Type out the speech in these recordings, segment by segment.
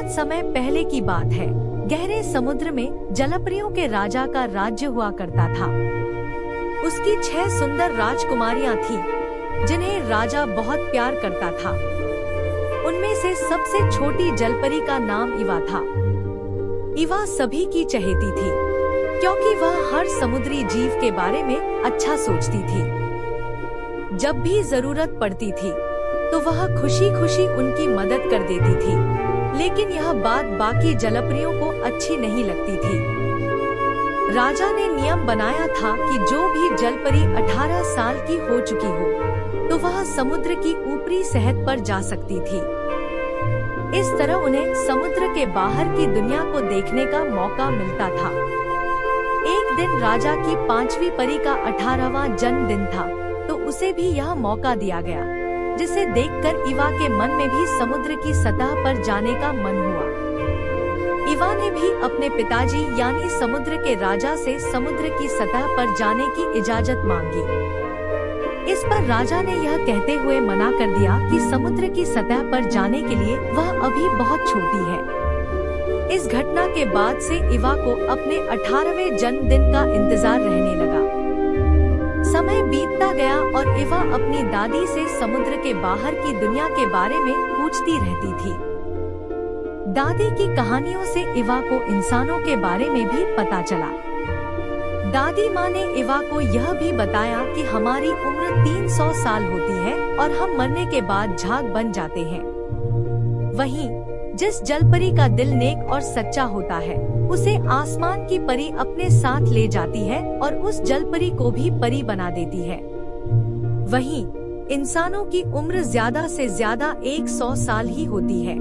बहुत समय पहले की बात है। गहरे समुद्र में जलपरियों के राजा का राज्य हुआ करता था। उसकी 6 सुंदर राजकुमारियां थीं, जिन्हें राजा बहुत प्यार करता था। उनमें से सबसे छोटी जलपरी का नाम इवा था। इवा सभी की चहेती थी, क्योंकि वह हर समुद्री जीव के बारे में अच्छा सोचती थी। जब भी जरूरत पड़ती थी, तो वह खुशी खुशी उनकी मदद कर देती थी। लेकिन यह बात बाकी जलपरियों को अच्छी नहीं लगती थी। राजा ने नियम बनाया था कि जो भी जलपरी 18 साल की हो चुकी हो, तो वह समुद्र की ऊपरी सतह पर जा सकती थी। इस तरह उन्हें समुद्र के बाहर की दुनिया को देखने का मौका मिलता था। एक दिन राजा की 5वीं परी का 18वां जन्मदिन था, तो उसे भी यह मौका दिया गया, जिसे देखकर इवा के मन में भी समुद्र की सतह पर जाने का मन हुआ। इवा ने भी अपने पिताजी यानी समुद्र के राजा से समुद्र की सतह पर जाने की इजाजत मांगी। इस पर राजा ने यह कहते हुए मना कर दिया कि समुद्र की सतह पर जाने के लिए वह अभी बहुत छोटी है। इस घटना के बाद से इवा को अपने 18वें जन्मदिन का इंतजार रहने लगा। समय बीतता गया और इवा अपनी दादी से समुद्र के बाहर की दुनिया के बारे में पूछती रहती थी। दादी की कहानियों से इवा को इंसानों के बारे में भी पता चला। दादी माँ ने इवा को यह भी बताया कि हमारी उम्र 300 साल होती है और हम मरने के बाद झाग बन जाते हैं। वहीं जिस जलपरी का दिल नेक और सच्चा होता है, उसे आसमान की परी अपने साथ ले जाती है और उस जलपरी को भी परी बना देती है। वहीं इंसानों की उम्र ज्यादा से ज्यादा 100 साल ही होती है।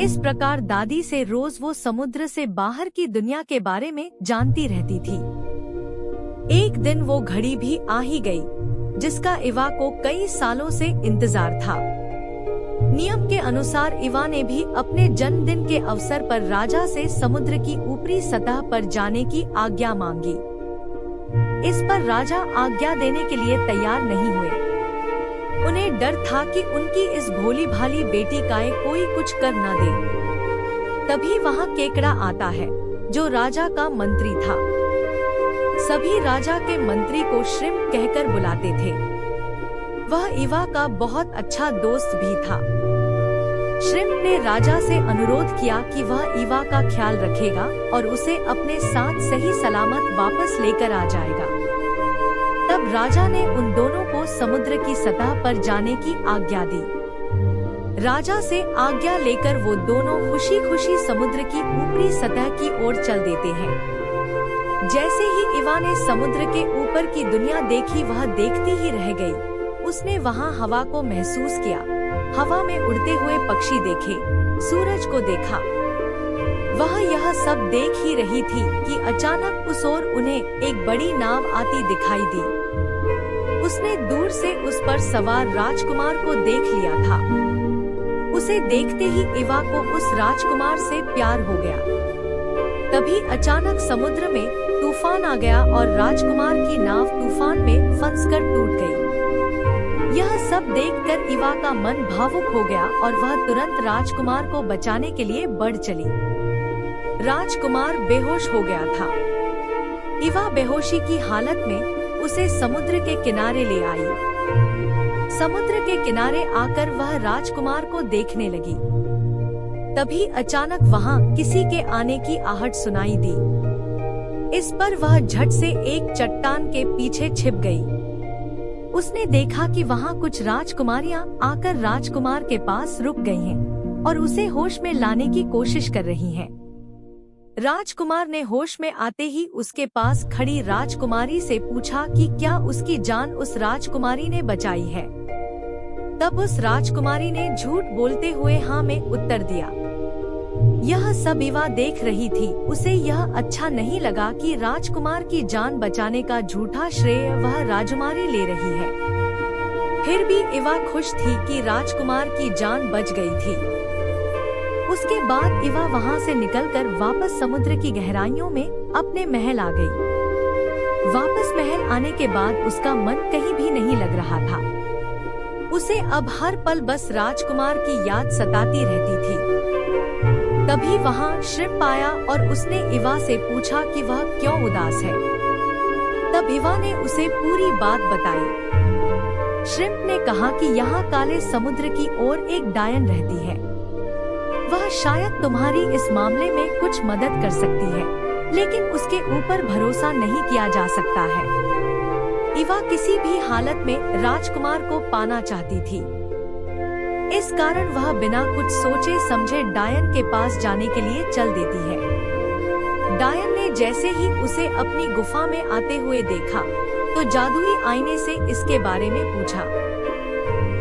इस प्रकार दादी से रोज वो समुद्र से बाहर की दुनिया के बारे में जानती रहती थी। एक दिन वो घड़ी भी आ ही गई, जिसका इवा को कई सालों से इंतजार था। नियम के अनुसार इवा ने भी अपने जन्मदिन के अवसर पर राजा से समुद्र की ऊपरी सतह पर जाने की आज्ञा मांगी। इस पर राजा आज्ञा देने के लिए तैयार नहीं हुए। उन्हें डर था कि उनकी इस भोली भाली बेटी का कोई कुछ कर न दे। तभी वहाँ केकड़ा आता है, जो राजा का मंत्री था। सभी राजा के मंत्री को श्रिम्प कहकर बुलाते थे। वह इवा का बहुत अच्छा दोस्त भी था। श्रिम्प ने राजा से अनुरोध किया कि वह इवा का ख्याल रखेगा और उसे अपने साथ सही सलामत वापस लेकर आ जाएगा। तब राजा ने उन दोनों को समुद्र की सतह पर जाने की आज्ञा दी। राजा से आज्ञा लेकर वो दोनों खुशी खुशी समुद्र की ऊपरी सतह की ओर चल देते हैं। जैसे ही इवा ने समुद्र के ऊपर की दुनिया देखी, वह देखती ही रह गई। उसने वहाँ हवा को महसूस किया, हवा में उड़ते हुए पक्षी देखे, सूरज को देखा। वह यह सब देख ही रही थी कि अचानक उस ओर उन्हें एक बड़ी नाव आती दिखाई दी। उसने दूर से उस पर सवार राजकुमार को देख लिया था। उसे देखते ही इवा को उस राजकुमार से प्यार हो गया। तभी अचानक समुद्र में तूफान आ गया और राजकुमार की नाव तूफान में फंसकर टूट गई। यह सब देखकर इवा का मन भावुक हो गया और वह तुरंत राजकुमार को बचाने के लिए बढ़ चली। राजकुमार बेहोश हो गया था। इवा बेहोशी की हालत में उसे समुद्र के किनारे ले आई। समुद्र के किनारे आकर वह राजकुमार को देखने लगी। तभी अचानक वहाँ किसी के आने की आहट सुनाई दी। इस पर वह झट से एक चट्टान के पीछे छिप गई। उसने देखा कि वहाँ कुछ राजकुमारियां आकर राजकुमार के पास रुक गई हैं और उसे होश में लाने की कोशिश कर रही हैं। राजकुमार ने होश में आते ही उसके पास खड़ी राजकुमारी से पूछा कि क्या उसकी जान उस राजकुमारी ने बचाई है। तब उस राजकुमारी ने झूठ बोलते हुए हाँ में उत्तर दिया। यह सब इवा देख रही थी। उसे यह अच्छा नहीं लगा कि राजकुमार की जान बचाने का झूठा श्रेय वह राजकुमारी ले रही है। फिर भी इवा खुश थी कि राजकुमार की जान बच गई थी। उसके बाद इवा वहाँ से निकलकर वापस समुद्र की गहराइयों में अपने महल आ गई। वापस महल आने के बाद उसका मन कहीं भी नहीं लग रहा था। उसे अब हर पल बस राजकुमार की याद सताती रहती थी। तभी वहाँ श्रिम्प आया और उसने इवा से पूछा कि वह क्यों उदास है। तब इवा ने उसे पूरी बात बताई। श्रिम्प ने कहा कि यहाँ काले समुद्र की ओर एक डायन रहती है। वह शायद तुम्हारी इस मामले में कुछ मदद कर सकती है, लेकिन उसके ऊपर भरोसा नहीं किया जा सकता है। इवा किसी भी हालत में राजकुमार को पाना चाहती थी। इस कारण वह बिना कुछ सोचे समझे डायन के पास जाने के लिए चल देती है। डायन ने जैसे ही उसे अपनी गुफा में आते हुए देखा तो जादुई आईने से इसके बारे में पूछा।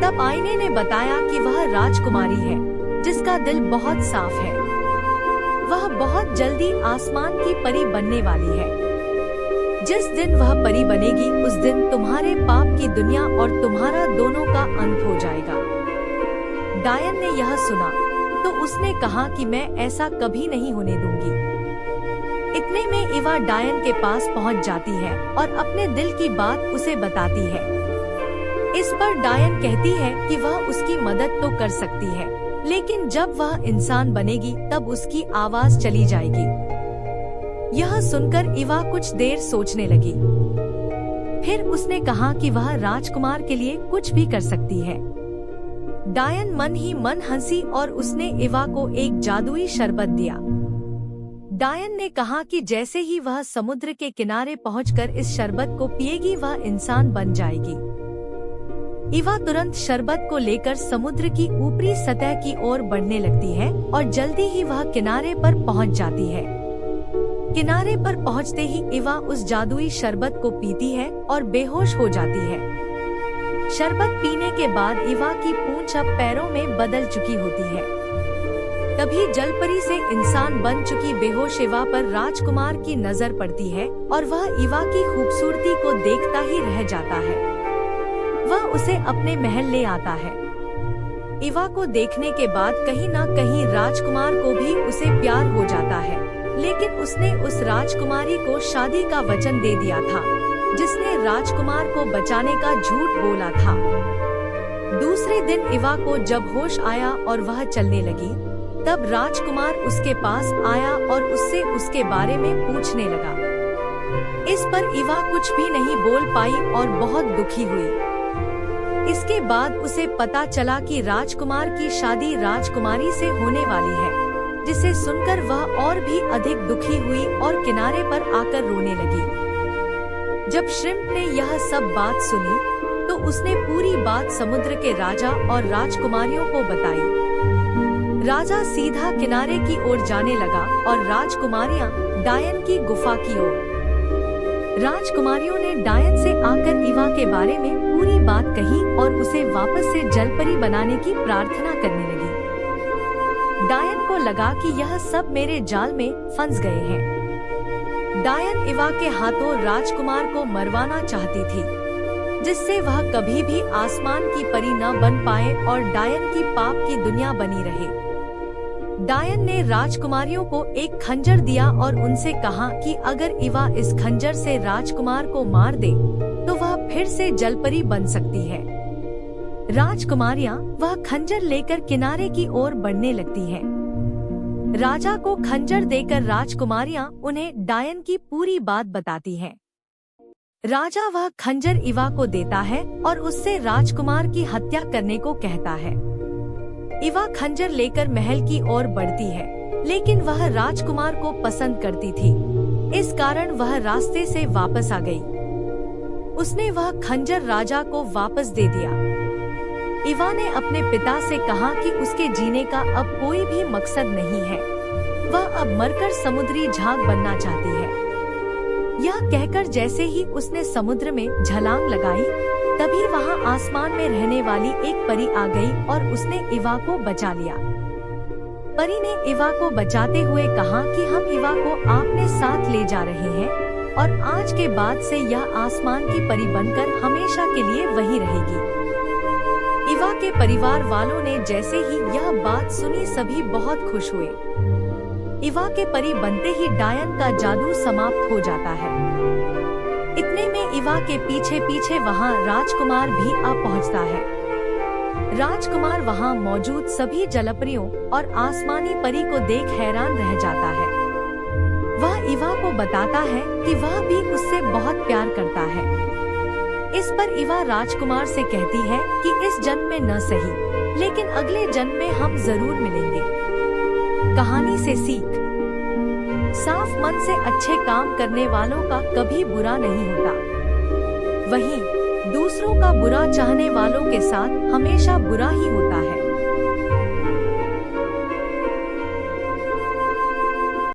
तब आईने ने बताया कि वह राजकुमारी है जिसका दिल बहुत साफ है। वह बहुत जल्दी आसमान की परी बनने वाली है। जिस दिन वह परी बनेगी उस दिन तुम्हारे पाप की दुनिया और तुम्हारा दोनों का अंत हो जाएगा। डायन ने यह सुना तो उसने कहा कि मैं ऐसा कभी नहीं होने दूंगी। इतने में इवा डायन के पास पहुंच जाती है और अपने दिल की बात उसे बताती है। इस पर डायन कहती है कि वह उसकी मदद तो कर सकती है, लेकिन जब वह इंसान बनेगी तब उसकी आवाज चली जाएगी। यह सुनकर इवा कुछ देर सोचने लगी। फिर उसने कहा कि वह राजकुमार के लिए कुछ भी कर सकती है। डायन मन ही मन हंसी और उसने इवा को एक जादुई शरबत दिया। डायन ने कहा कि जैसे ही वह समुद्र के किनारे पहुंचकर इस शरबत को पिएगी वह इंसान बन जाएगी। इवा तुरंत शरबत को लेकर समुद्र की ऊपरी सतह की ओर बढ़ने लगती है और जल्दी ही वह किनारे पर पहुंच जाती है। किनारे पर पहुंचते ही इवा उस जादुई शरबत को पीती है और बेहोश हो जाती है। शरबत पीने के बाद इवा की पूंछ अब पैरों में बदल चुकी होती है। तभी जलपरी से इंसान बन चुकी बेहोश इवा पर राजकुमार की नजर पड़ती है और वह इवा की खूबसूरती को देखता ही रह जाता है। वह उसे अपने महल ले आता है। इवा को देखने के बाद कहीं न कहीं राजकुमार को भी उसे प्यार हो जाता है, लेकिन उसने उस राजकुमारी को शादी का वचन दे दिया था जिसने राजकुमार को बचाने का झूठ बोला था। दूसरे दिन इवा को जब होश आया और वह चलने लगी, तब राजकुमार उसके पास आया और उससे उसके बारे में पूछने लगा। इस पर इवा कुछ भी नहीं बोल पाई और बहुत दुखी हुई। इसके बाद उसे पता चला कि राजकुमार की शादी राजकुमारी से होने वाली है, जिसे सुनकर वह और भी अधिक दुखी हुई और किनारे पर आकर रोने लगी। जब श्रिम्प ने यह सब बात सुनी तो उसने पूरी बात समुद्र के राजा और राजकुमारियों को बताई। राजा सीधा किनारे की ओर जाने लगा और राजकुमारियां डायन की गुफा की ओर। राजकुमारियों ने डायन से आकर इवा के बारे में पूरी बात कही और उसे वापस से जलपरी बनाने की प्रार्थना करने लगी। डायन को लगा कि यह सब मेरे जाल में फंस गए हैं। डायन इवा के हाथों राजकुमार को मरवाना चाहती थी, जिससे वह कभी भी आसमान की परी न बन पाए और डायन की पाप की दुनिया बनी रहे। डायन ने राजकुमारियों को एक खंजर दिया और उनसे कहा कि अगर इवा इस खंजर से राजकुमार को मार दे तो वह फिर से जलपरी बन सकती है। राजकुमारियां वह खंजर लेकर किनारे की ओर बढ़ने लगती हैं। राजा को खंजर देकर राजकुमारियां उन्हें डायन की पूरी बात बताती हैं। राजा वह खंजर इवा को देता है और उससे राजकुमार की हत्या करने को कहता है। इवा खंजर लेकर महल की ओर बढ़ती है, लेकिन वह राजकुमार को पसंद करती थी, इस कारण वह रास्ते से वापस आ गई। उसने वह खंजर राजा को वापस दे दिया। इवा ने अपने पिता से कहा कि उसके जीने का अब कोई भी मकसद नहीं है, वह अब मरकर समुद्री झाग बनना चाहती है। यह कहकर जैसे ही उसने समुद्र में छलांग लगाई, तभी वहां आसमान में रहने वाली एक परी आ गई और उसने इवा को बचा लिया। परी ने इवा को बचाते हुए कहा कि हम इवा को आपने साथ ले जा रहे हैं और आज के बाद से यह आसमान की परी बनकर हमेशा के लिए वहीं रहेगी। इवा के परिवार वालों ने जैसे ही यह बात सुनी सभी बहुत खुश हुए। इवा के परी बनते ही डायन का जादू समाप्त हो जाता है। इतने में इवा के पीछे पीछे वहां राजकुमार भी आ पहुंचता है। राजकुमार वहाँ मौजूद सभी जलपरियों और आसमानी परी को देख हैरान रह जाता है। वह इवा को बताता है कि वह भी उससे बहुत प्यार करता है। इस पर इवा राजकुमार से कहती है कि इस जन्म में न सही, लेकिन अगले जन्म में हम जरूर मिलेंगे। कहानी से सीख। साफ मन से अच्छे काम करने वालों का कभी बुरा नहीं होता। वहीं दूसरों का बुरा चाहने वालों के साथ हमेशा बुरा ही होता है।